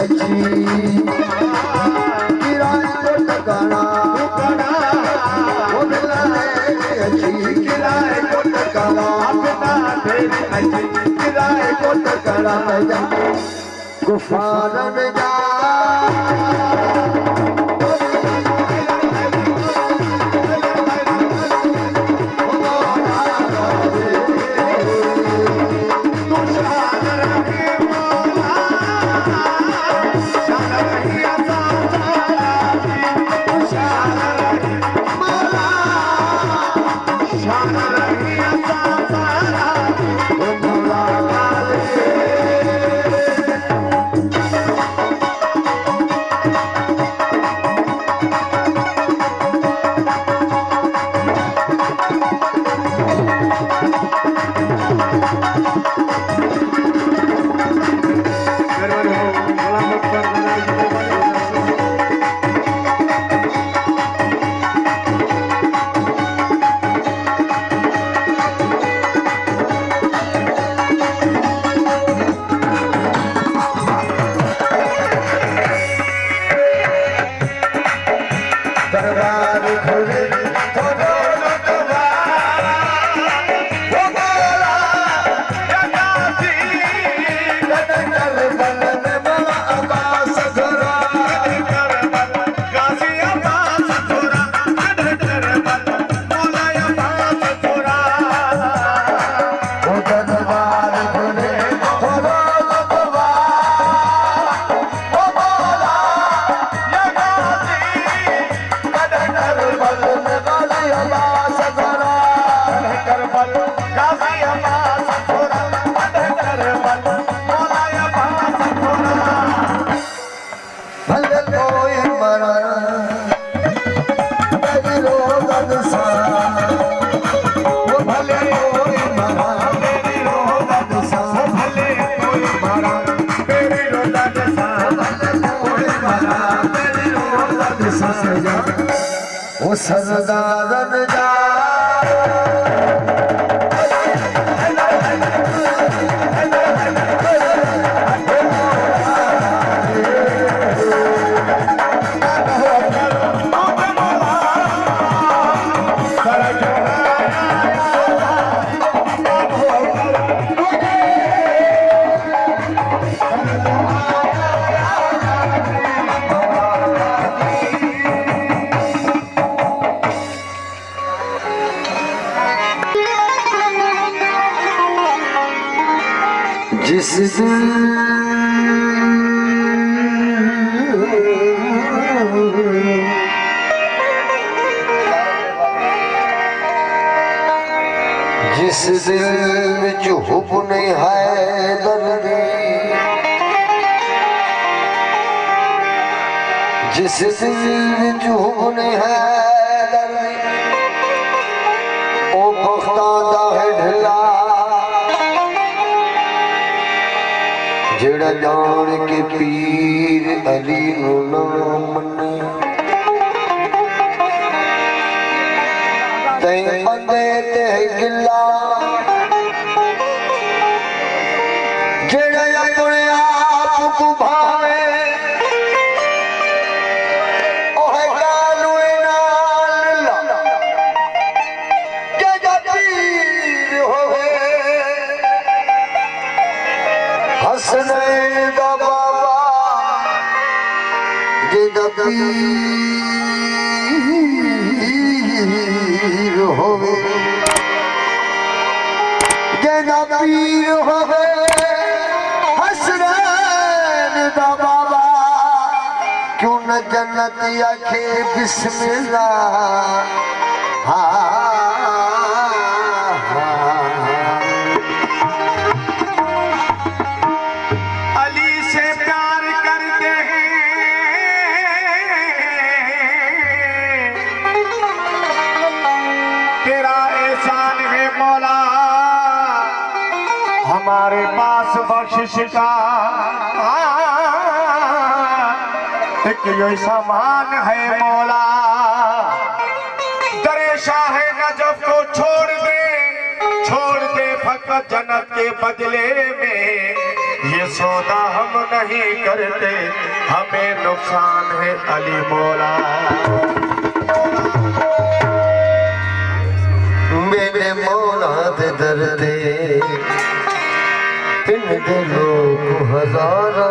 अच्छी किराए को टकाना वो मिलाने की अच्छी किराए को टकाना अपना तेरी अच्छी किराए को टकाना गुफार में जा वो सरदारन जा जिस दिल विच हुब नहीं है दर्दी जिस दिल विच हुब नहीं है दर्दी ओ बख्ता दा है ढिला जेड़ा जान के पीर अली नू ना मन्ने तैं बंदे ते गिला जेड़ा अपने आप को भावे ओ है कानू नाल जेड़ा पीर होवे हसनैन दा बाबा जेड़ा पीर होवे जेड़ा पीर होवे हसनैन दा बाबा क्यों न जन्नत आखे बिस्मिल्लाह हमारे पास बख्शिश का एक यो सामान है मौला दरे शाह नजफ को छोड़ दे फकत जन्नत के बदले में ये सौदा हम नहीं करते, हमें नुकसान है अली मौला। मेरे मौला दे दर्दे इन दिलों को हजारा,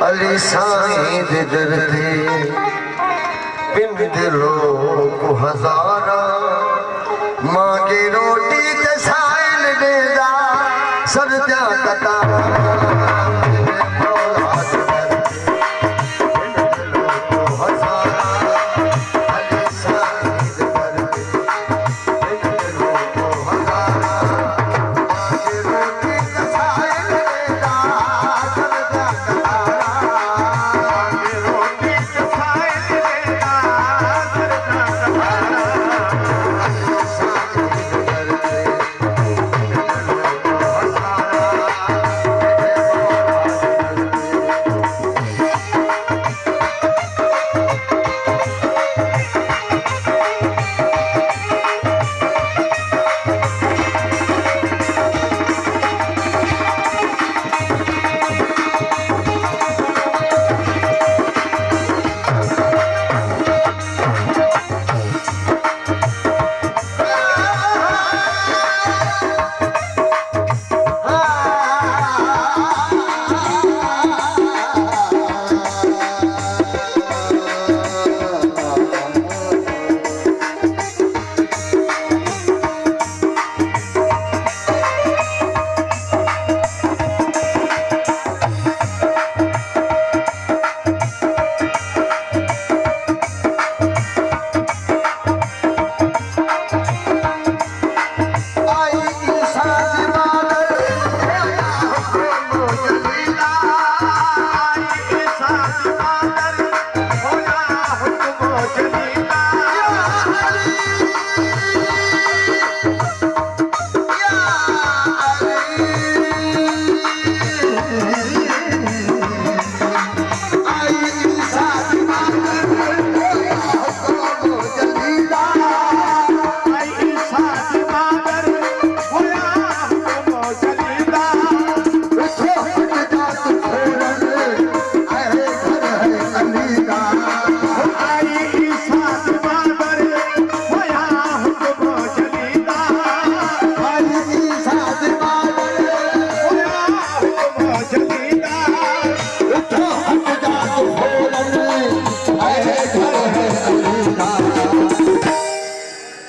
अली साईं दे दर्दे इन दिलों को हजारा। मांगे रोटी ते साइल देदा सरदा कतारा।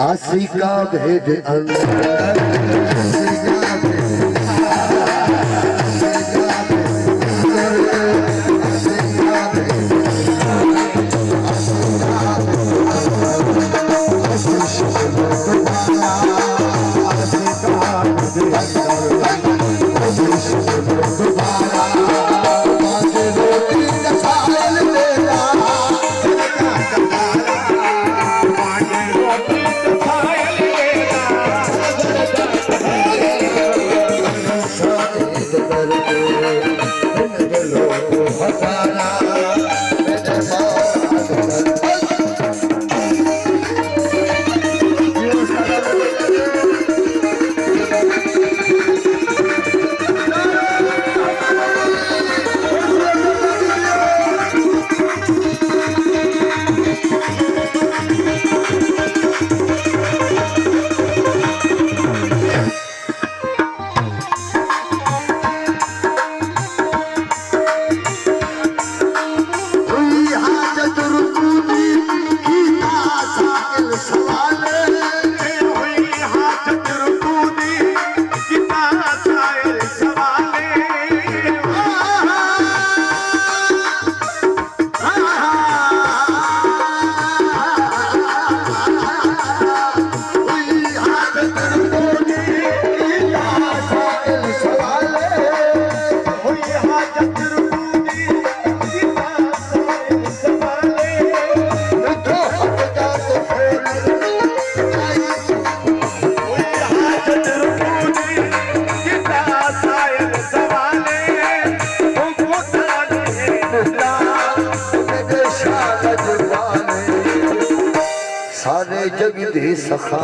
आशिका भेद अंदर सारे जग दे सखा